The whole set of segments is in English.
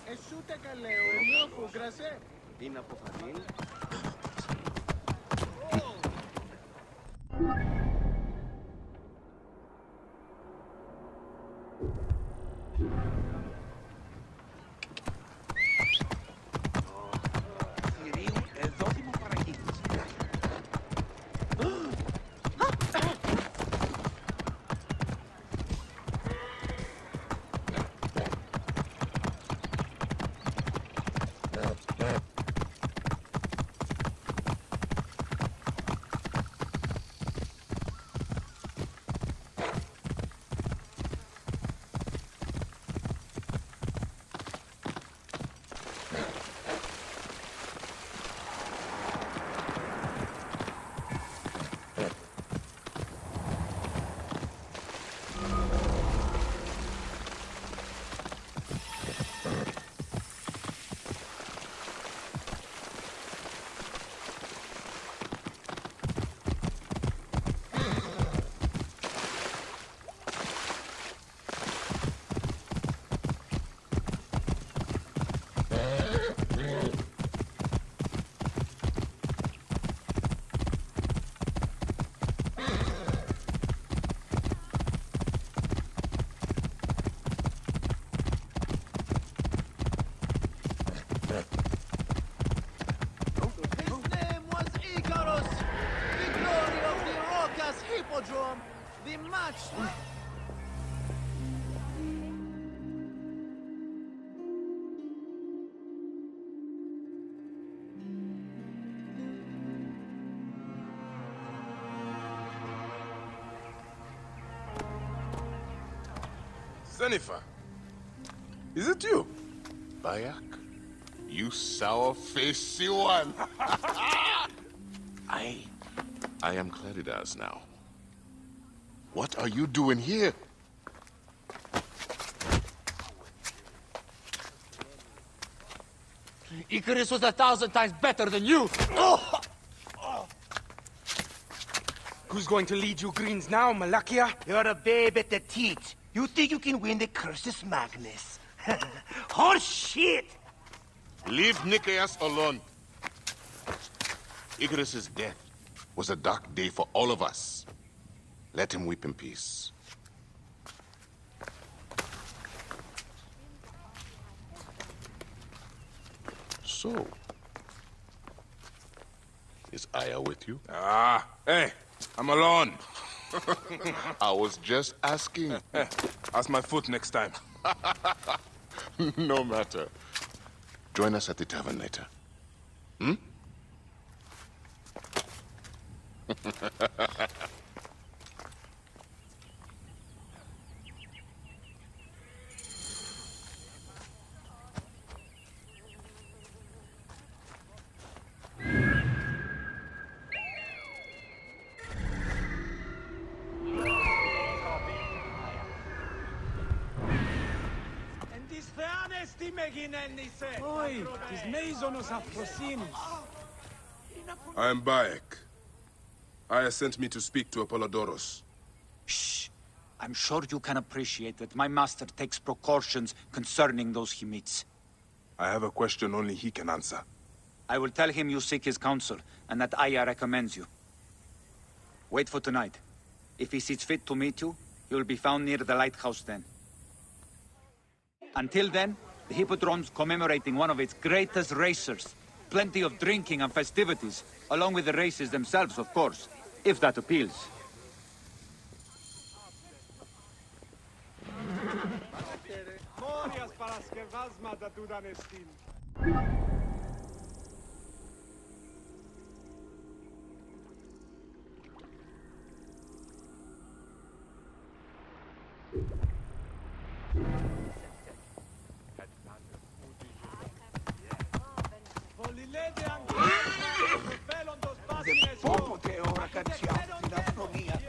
Εσύ ούτε καλέω, εμού φούγκρασε. Είναι από φανίλ. The match. Zenifa, is it you? Bayak, you sour-faced one. I am Claridas now. What are you doing here? Icarus was 1,000 times better than you! Oh! Who's going to lead you greens now, Malakia? You're a babe at the teat. You think you can win the Cursus Magnus? Horse shit! Leave Nicaeus alone. Icarus's death was a dark day for all of us. Let him weep in peace. So, is Aya with you? Hey, I'm alone. I was just asking. Ask my foot next time. No matter. Join us at the tavern later. Hmm? Oi, τις μέιζονος αφροσύνης. I am Bayek. Aya sent me to speak to Apollodoros. Shh. I'm sure you can appreciate that my master takes precautions concerning those he meets. I have a question only he can answer. I will tell him you seek his counsel, and that Aya recommends you. Wait for tonight. If he sees fit to meet you, he will be found near the lighthouse then. Until then, the Hippodrome's commemorating one of its greatest racers. Plenty of drinking and festivities, along with the races themselves, of course, if that appeals. Όποτε ώρα κατσιάω την αυτονία.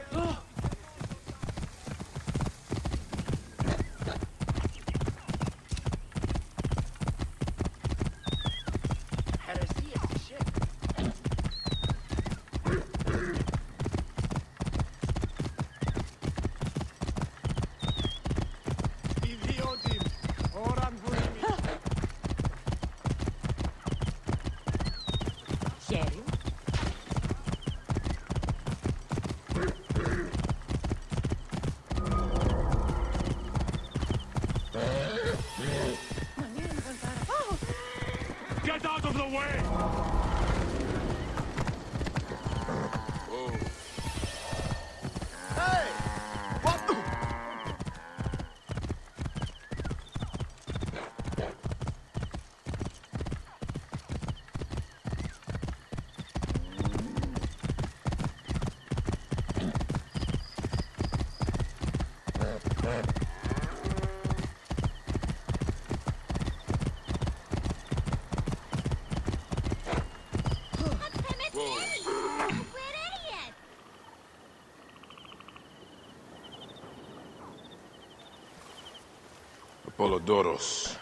Apollodorus.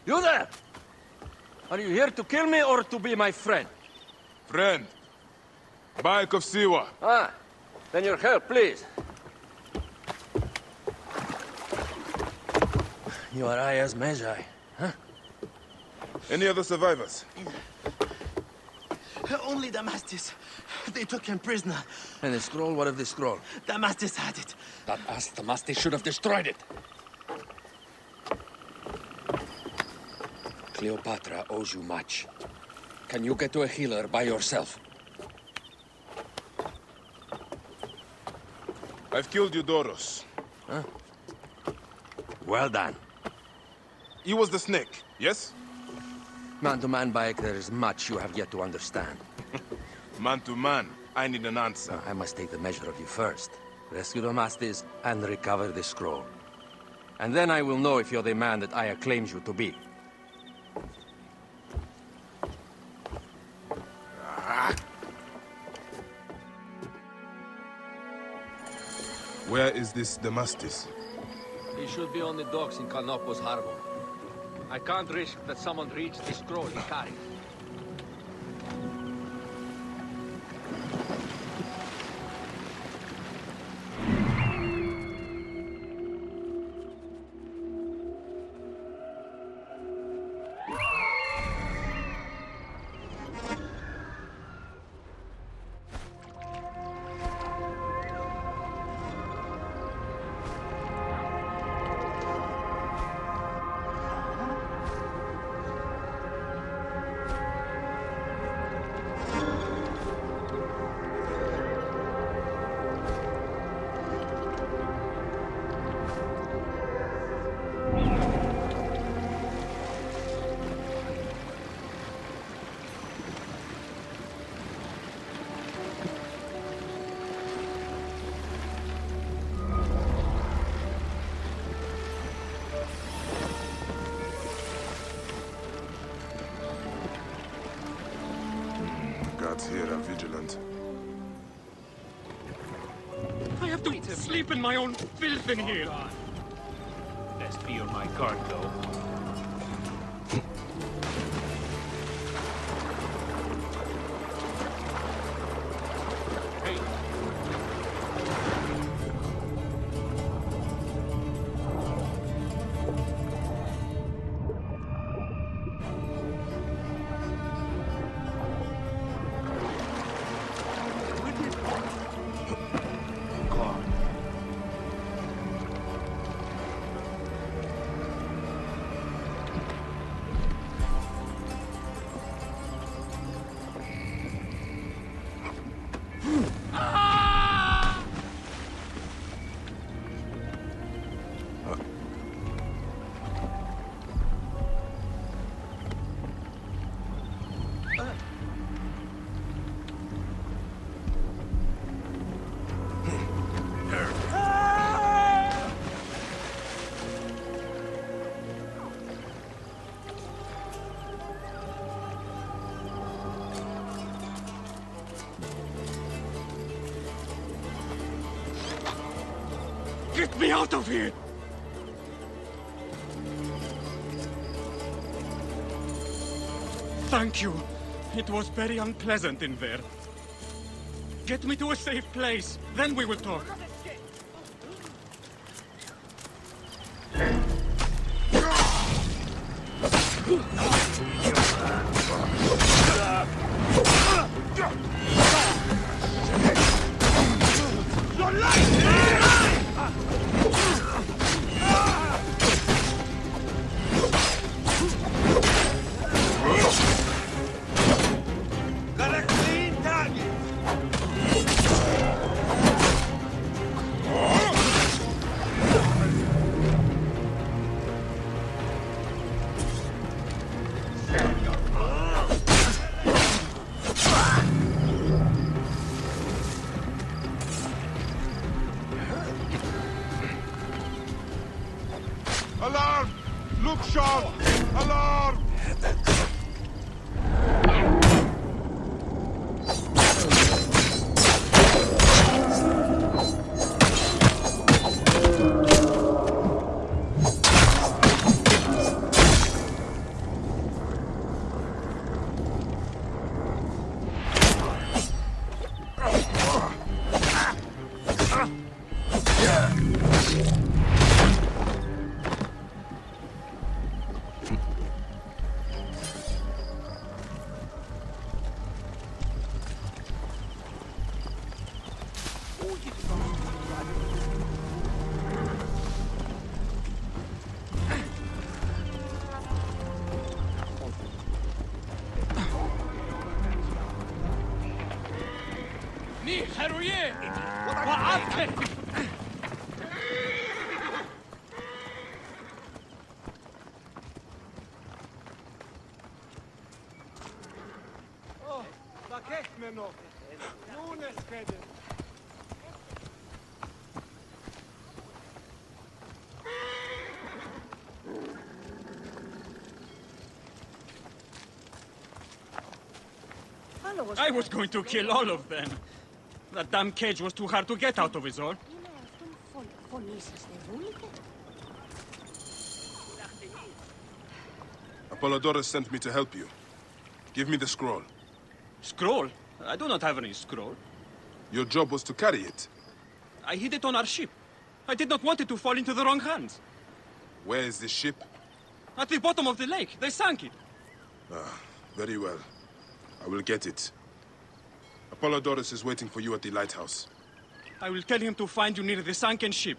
You there! Are you here to kill me or to be my friend? Friend. Bayek of Siwa. Ah, then your help, please. You are Aya's Magi, huh? Any other survivors? Only Damastis. They took him prisoner. And the scroll, what of the scroll? Damastis had it. That ass Damastis should have destroyed it. Cleopatra owes you much. Can you get to a healer by yourself? I've killed Eudoros. Huh? Well done. He was the snake, yes? Man to man, Bayek, there is much you have yet to understand. Man to man, I need an answer. I must take the measure of you first. Rescue Damastis and recover the scroll. And then I will know if you're the man that Aya claims you to be. Where is this Damastis? He should be on the docks in Canopus Harbor. I can't risk that someone reads the scroll he carries. Guards here are vigilant. I have to sleep in my own filth in here. Best be on my guard, though. Get me out of here! Thank you. It was very unpleasant in there. Get me to a safe place, then we will talk. Alarm! Look sharp! Alarm! Ni heroje! Vad I was going to kill all of them. That damn cage was too hard to get out of, is all. Apollodorus sent me to help you. Give me the scroll. Scroll? I do not have any scroll. Your job was to carry it. I hid it on our ship. I did not want it to fall into the wrong hands. Where is this ship? At the bottom of the lake. They sank it. Very well. I will get it. Apollodorus is waiting for you at the lighthouse. I will tell him to find you near the sunken ship.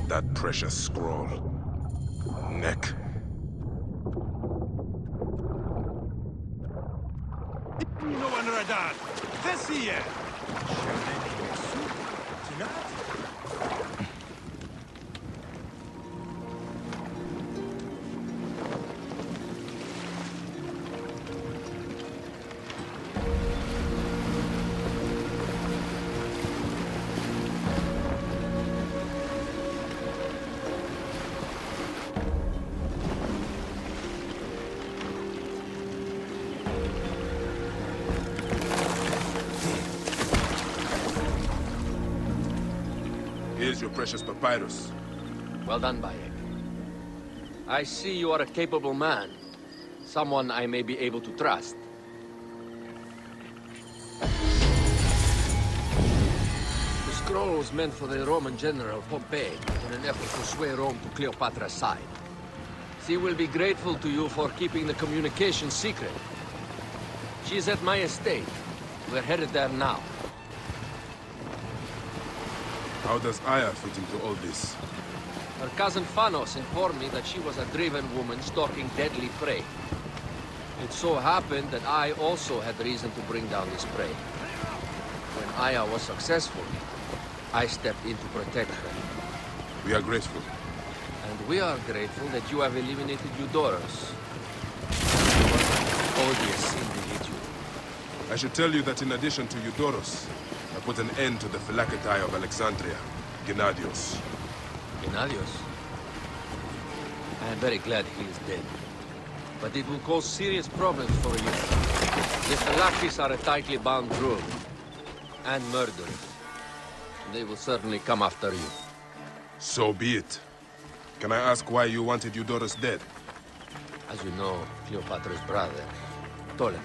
That precious scroll. Neck. No one radar. This here. Here's your precious papyrus. Well done, Bayek. I see you are a capable man. Someone I may be able to trust. The scroll was meant for the Roman general Pompey in an effort to sway Rome to Cleopatra's side. She will be grateful to you for keeping the communication secret. She is at my estate. We're headed there now. How does Aya fit into all this? Her cousin Phanos informed me that she was a driven woman stalking deadly prey. It so happened that I also had reason to bring down this prey. When Aya was successful, I stepped in to protect her. We are grateful. And we are grateful that you have eliminated Eudorus. Odious individual. I should tell you that in addition to Eudorus, I put an end to the Phylacetae of Alexandria, Gennadios. Gennadios? I am very glad he is dead. But it will cause serious problems for you. The Phylactes are a tightly bound group. And murderers. They will certainly come after you. So be it. Can I ask why you wanted Eudorus dead? As you know, Cleopatra's brother, Ptolemy,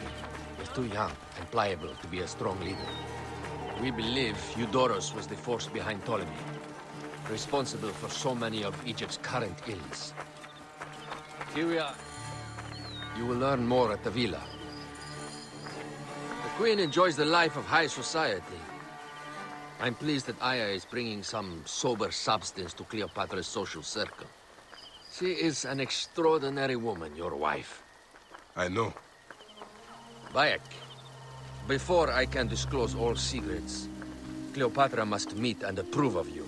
was too young and pliable to be a strong leader. We believe Eudorus was the force behind Ptolemy, responsible for so many of Egypt's current ills. Here we are. You will learn more at the villa. The Queen enjoys the life of high society. I'm pleased that Aya is bringing some sober substance to Cleopatra's social circle. She is an extraordinary woman, your wife. I know. Bayek, before I can disclose all secrets, Cleopatra must meet and approve of you.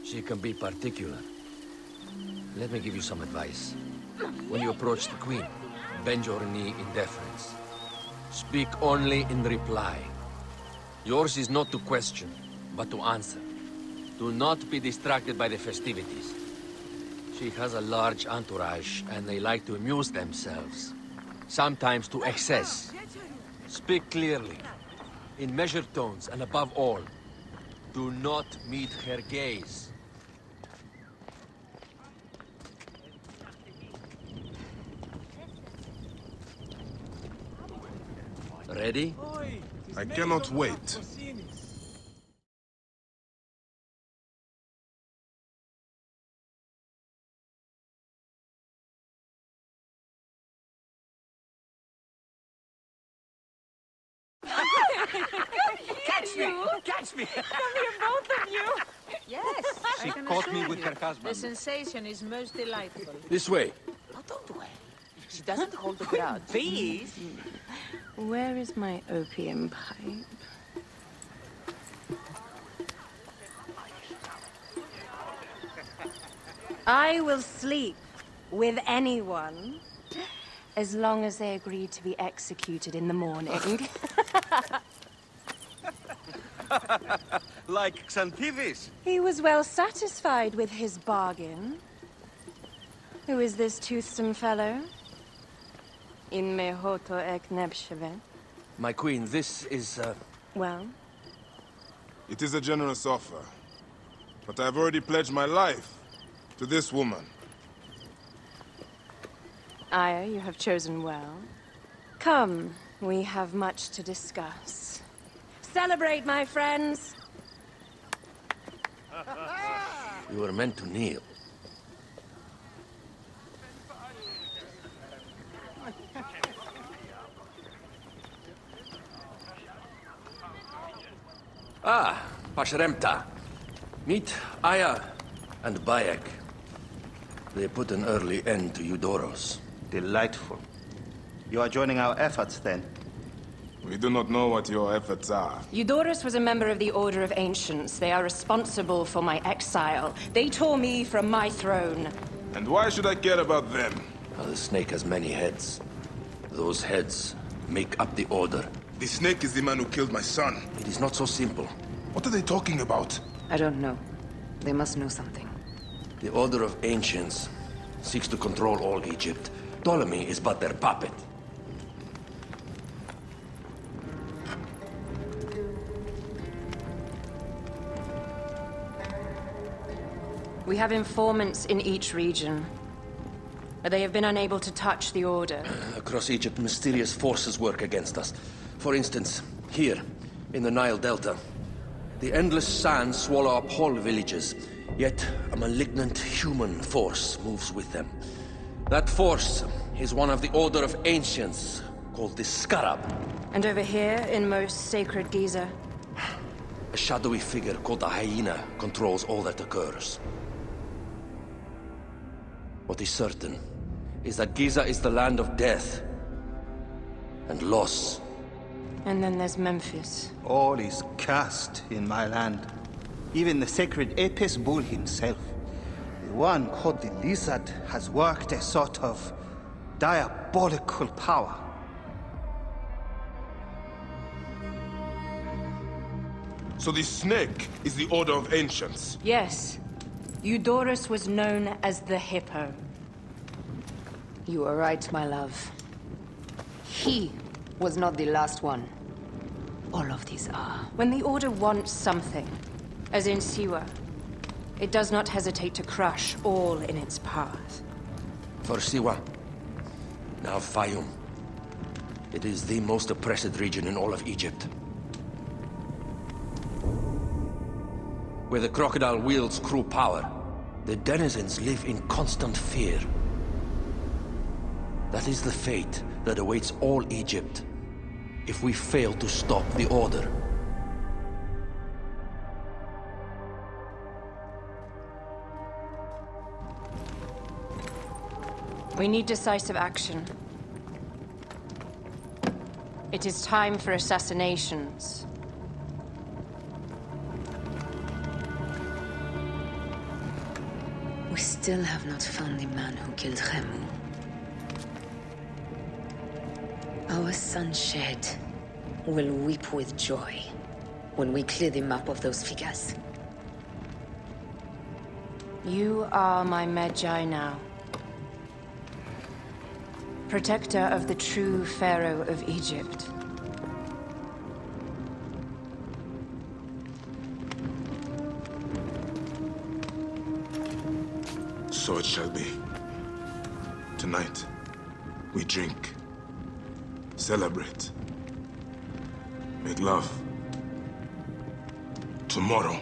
She can be particular. Let me give you some advice. When you approach the Queen, bend your knee in deference. Speak only in reply. Yours is not to question, but to answer. Do not be distracted by the festivities. She has a large entourage, and they like to amuse themselves. Sometimes to excess. Speak clearly, in measured tones, and above all, do not meet her gaze. Ready? I cannot wait. Catch me! Catch me! Come here, both of you. Yes, She I can caught assure me with you. her husband. The sensation is most delightful. This way. Oh, don't worry. She doesn't hold a grudge. Please. Where is my opium pipe? I will sleep with anyone as long as they agree to be executed in the morning. Like Xantivis. He was well satisfied with his bargain. Who is this toothsome fellow? In me hoto ek nebsheve. My queen, this is, Well, It is a generous offer. But I've already pledged my life to this woman. Aya, you have chosen well. Come, we have much to discuss. Celebrate, my friends! you were meant to kneel. Ah, Pashremta. Meet Aya and Bayek. They put an early end to Eudoros. Delightful. You are joining our efforts, then? We do not know what your efforts are. Eudoros was a member of the Order of Ancients. They are responsible for my exile. They tore me from my throne. And why should I care about them? Now, the snake has many heads. Those heads make up the Order. The snake is the man who killed my son. It is not so simple. What are they talking about? I don't know. They must know something. The Order of Ancients seeks to control all Egypt. Ptolemy is but their puppet. We have informants in each region, but they have been unable to touch the Order. Across Egypt, mysterious forces work against us. For instance, here, in the Nile Delta, the endless sands swallow up whole villages, yet a malignant human force moves with them. That force is one of the Order of Ancients, called the Scarab. And over here, in most sacred Giza, A shadowy figure called the Hyena controls all that occurs. What is certain is that Giza is the land of death and loss. and then there's Memphis. All is cursed in my land. Even the sacred Apis bull himself. The one called the Lizard has worked a sort of diabolical power. So the snake is the Order of Ancients. Yes. Eudoros was known as the Hippo. You are right, my love. He was not the last one. All of these are. When the Order wants something, as in Siwa, it does not hesitate to crush all in its path. For Siwa, now Fayum. It is the most oppressed region in all of Egypt. Where the crocodile wields cruel power, the denizens live in constant fear. That is the fate that awaits all Egypt if we fail to stop the Order. We need decisive action. It is time for assassinations. We still have not found the man who killed Khemu. Our son Shed will weep with joy when we clear the map of those figures. You are my Magi now. Protector of the true Pharaoh of Egypt. So it shall be. Tonight, we drink, celebrate, make love. Tomorrow,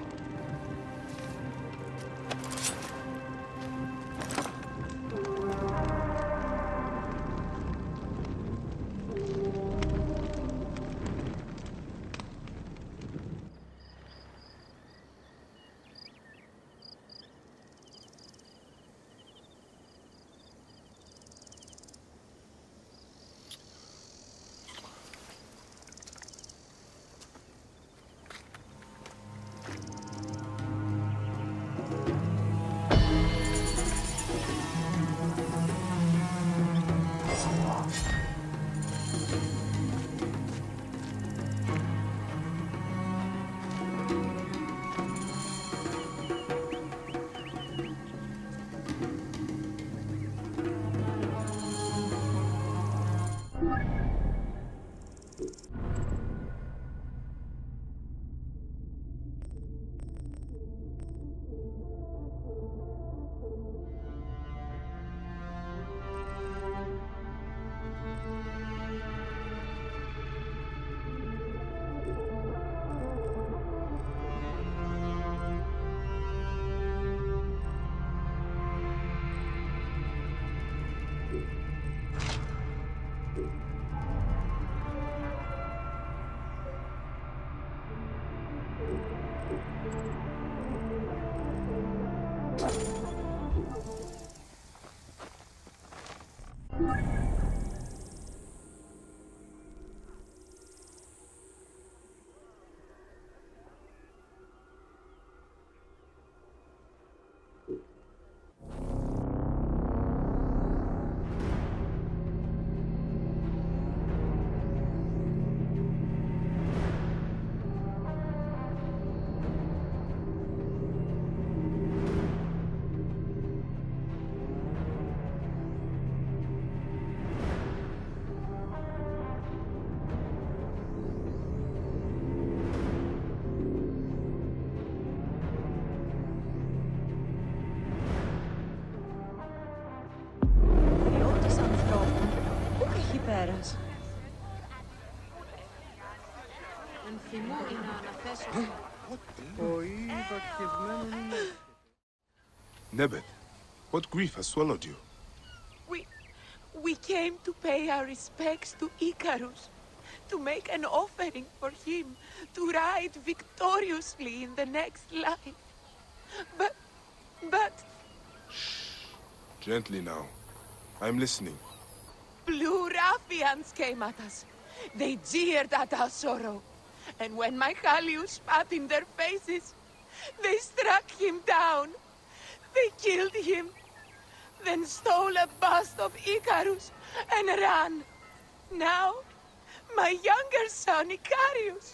πέρας. Ενθυμώ ή να αναθέσω... Nebet, what grief has swallowed you? We came to pay our respects to Icarus, to make an offering for him, to ride victoriously in the next life. But... Shh. Gently now. I'm listening. Blue ruffians came at us. They jeered at our sorrow. And when my Halius spat in their faces, they struck him down. They killed him, then stole a bust of Icarus and ran. Now, my younger son, Icarius,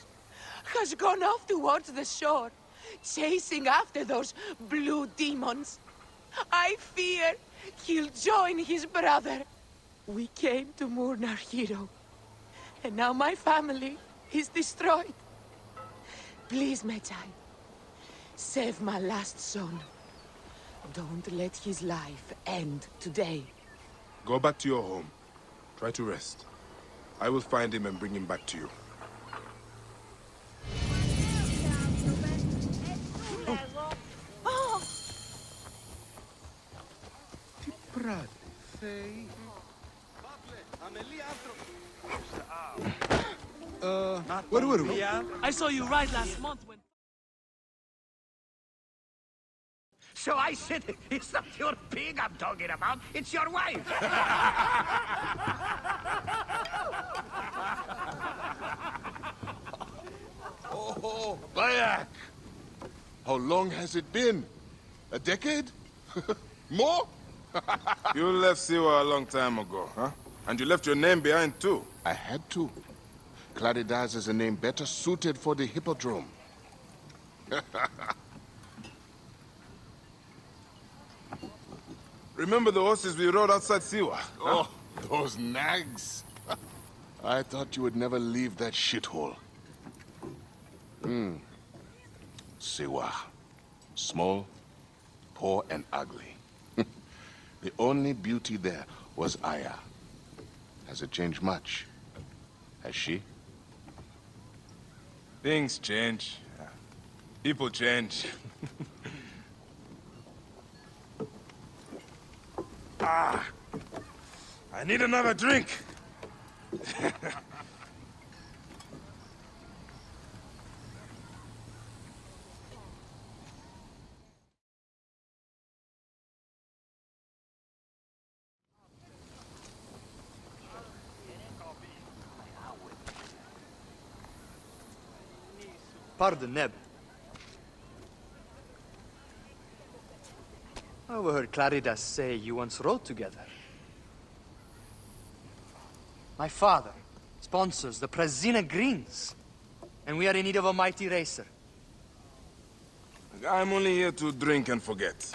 has gone off towards the shore, chasing after those blue demons. I fear he'll join his brother. We came to mourn our hero, and now my family is destroyed. Please, Magi, save my last son. Don't let his life end today. Go back to your home. Try to rest. I will find him and bring him back to you. Τι πράγμα, Θεή. Where were we? I saw you right last month when... So I said, it's not your pig I'm talking about, it's your wife. Oh, Bayak! How long has it been? A decade? More? You left Siwa a long time ago, huh? And you left your name behind, too. I had to. Claridaz is a name better suited for the Hippodrome. Remember the horses we rode outside Siwa? Huh? Oh, those nags. I thought you would never leave that shithole. Siwa. Small, poor, and ugly. The only beauty there was Aya. Has it changed much? Has she? Things change. People change. I need another drink. Pardon, Neb. I overheard Claridas say you once rode together. My father sponsors the Prezina Greens, and we are in need of a mighty racer. I'm only here to drink and forget.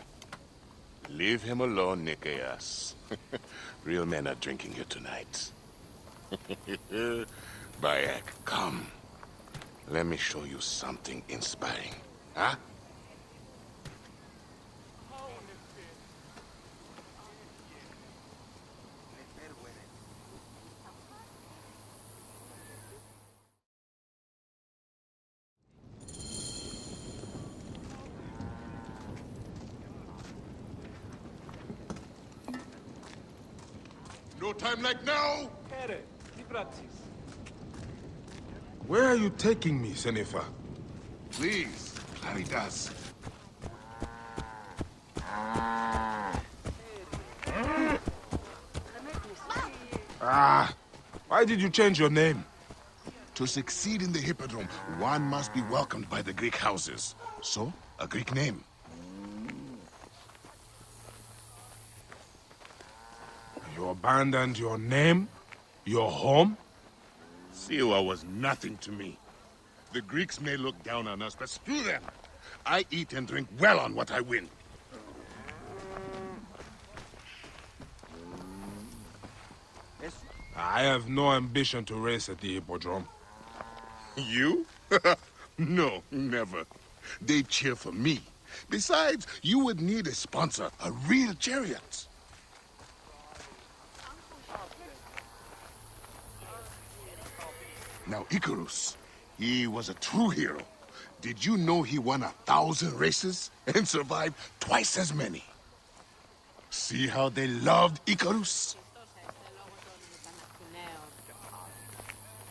Leave him alone, Nikias. Real men are drinking here tonight. Bayek, come. Let me show you something inspiring. Huh? No time like now! Where are you taking me, Senefa? Please, Claridas. Why did you change your name? To succeed in the Hippodrome, one must be welcomed by the Greek houses. So, a Greek name. You abandoned your name? Your home? Siwa was nothing to me. The Greeks may look down on us, but screw them. I eat and drink well on what I win. I have no ambition to race at the Hippodrome. You? No, never. They cheer for me. Besides, you would need a sponsor, a real chariot. Now, Icarus, he was a true hero. Did you know he won 1,000 races and survived twice as many? See how they loved Icarus?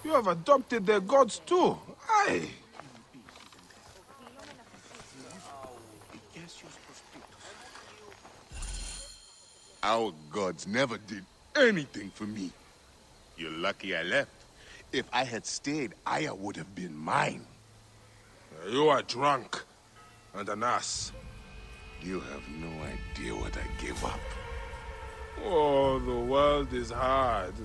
You have adopted their gods too. Aye. Our gods never did anything for me. You're lucky I left. If I had stayed, Aya would have been mine. You are drunk and an ass. You have no idea what I gave up. Oh, the world is hard.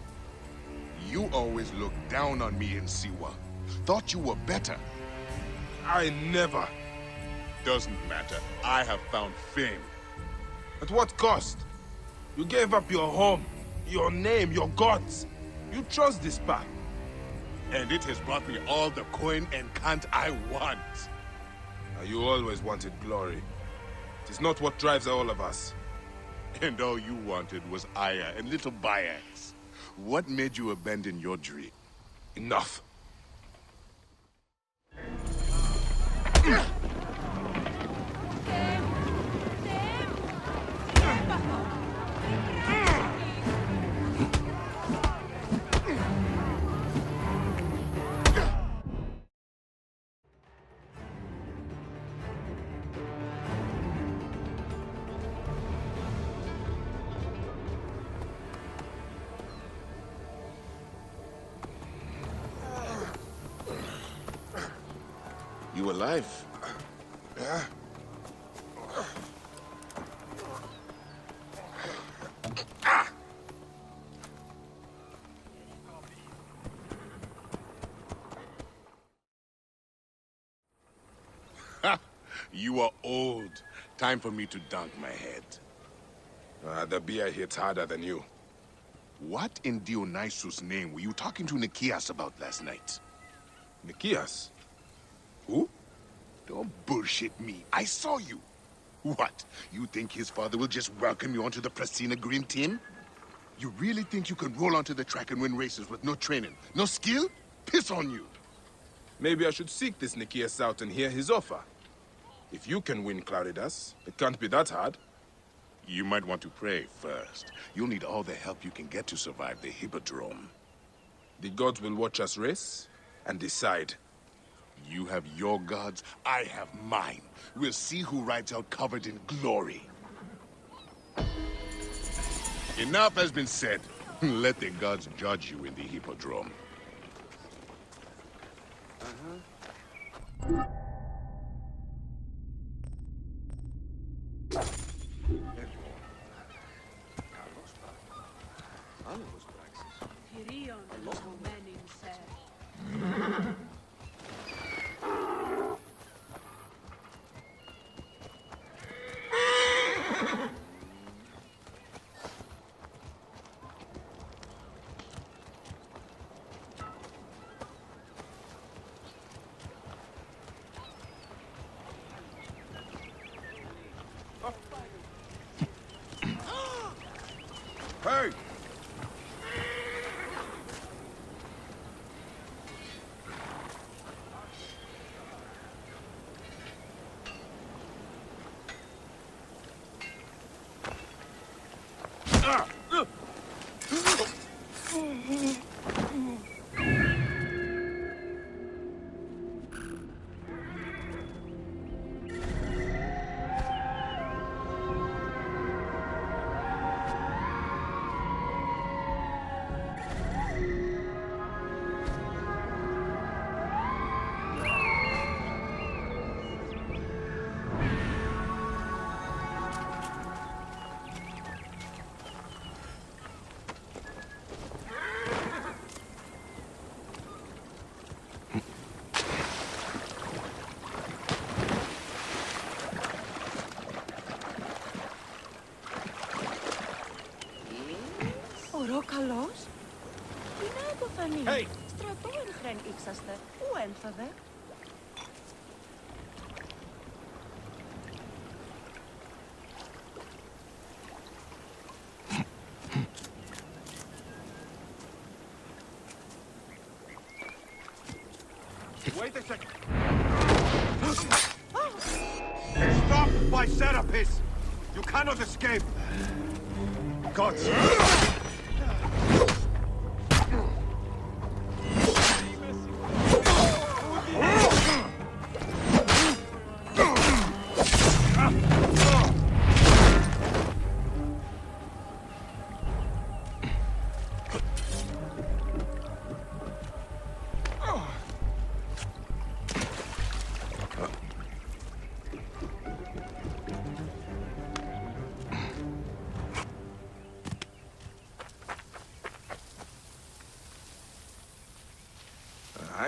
You always looked down on me in Siwa. Thought you were better. I never. Doesn't matter. I have found fame. At what cost? You gave up your home, your name, your gods. You chose this path. And it has brought me all the coin and cant I want. You always wanted glory. It is not what drives all of us. And all you wanted was Aya and little Bayax. What made you abandon your dream? Enough. You alive? Yeah? You are old. Time for me to dunk my head. The beer hits harder than you. What in Dionysus' name were you talking to Nikias about last night? Nikias? Who? Don't bullshit me. I saw you. What? You think his father will just welcome you onto the Prasina Green team? You really think you can roll onto the track and win races with no training, no skill? Piss on you. Maybe I should seek this Nikias out and hear his offer. If you can win Claridas, it can't be that hard. You might want to pray first. You'll need all the help you can get to survive the Hippodrome. The gods will watch us race and decide. You have your gods, I have mine. We'll see who rides out covered in glory. Enough has been said. Let the gods judge you in the Hippodrome. Hey! Ωρό καλός. Τι να υποφανεί. Hey! Στρατό εν χρέν ύψαστε. Ού ένθαδε. Wait a second. Stop by Serapis! You cannot escape! Gods!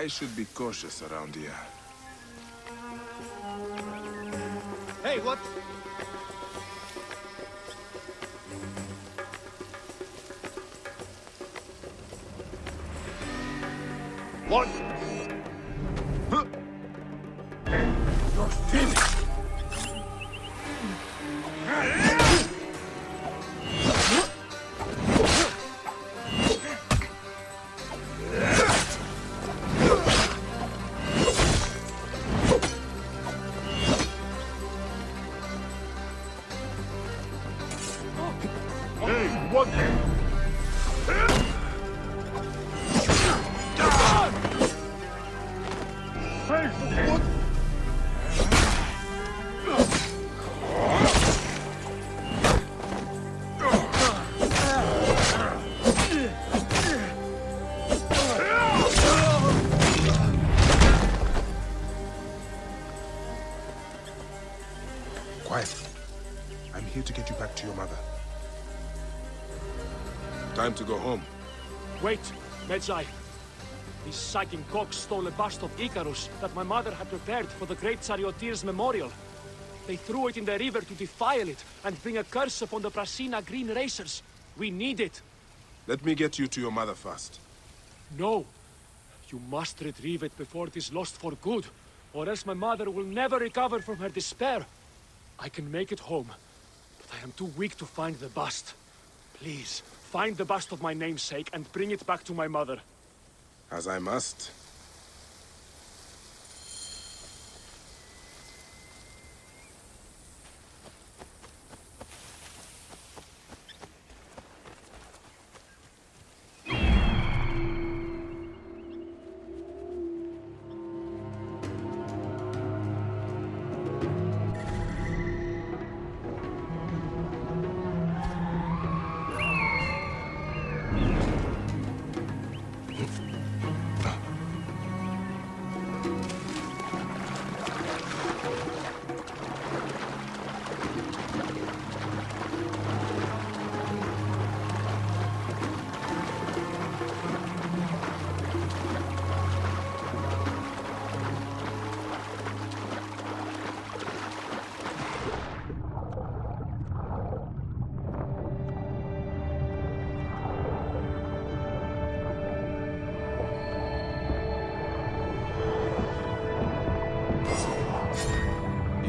I should be cautious around here. Hey, what? What? You're finished! What? Hey, what? Quiet. I'm here to get you back to your mother. Time to go home. Wait, Medjay. These sagging cocks stole a bust of Icarus that my mother had prepared for the great charioteer's memorial. They threw it in the river to defile it and bring a curse upon the Prasina Green Racers. We need it. Let me get you to your mother first. No. You must retrieve it before it is lost for good, or else my mother will never recover from her despair. I can make it home, but I am too weak to find the bust. Please, find the bust of my namesake and bring it back to my mother. As I must.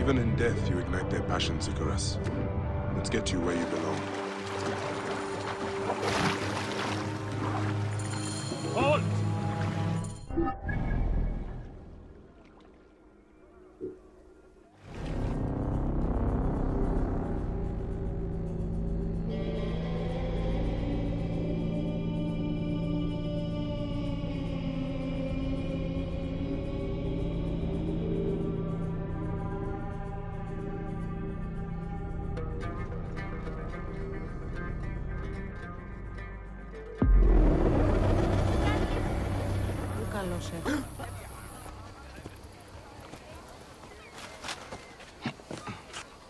Even in death, you ignite their passions, Icarus. Let's get you where you belong. Halt!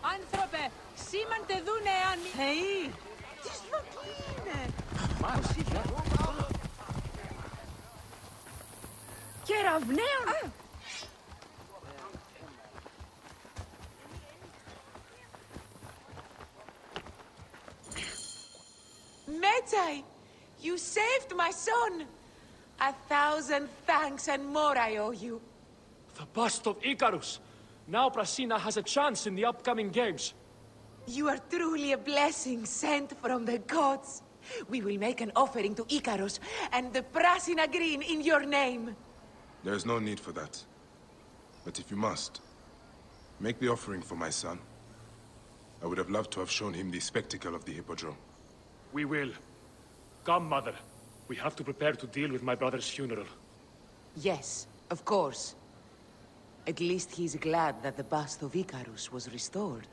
Άνθρωπε, σήμαντε δούνε αν... Θεοί! Τι στροφή είναι! Κεραυναίων! Medjay, you saved my son! 1,000 thanks and more I owe you. The bust of Icarus! Now Prasina has a chance in the upcoming games. You are truly a blessing sent from the gods. We will make an offering to Icarus and the Prasina Green in your name. There is no need for that. But if you must, make the offering for my son. I would have loved to have shown him the spectacle of the Hippodrome. We will. Come, Mother. We have to prepare to deal with my brother's funeral. Yes, of course. At least he's glad that the bust of Icarus was restored.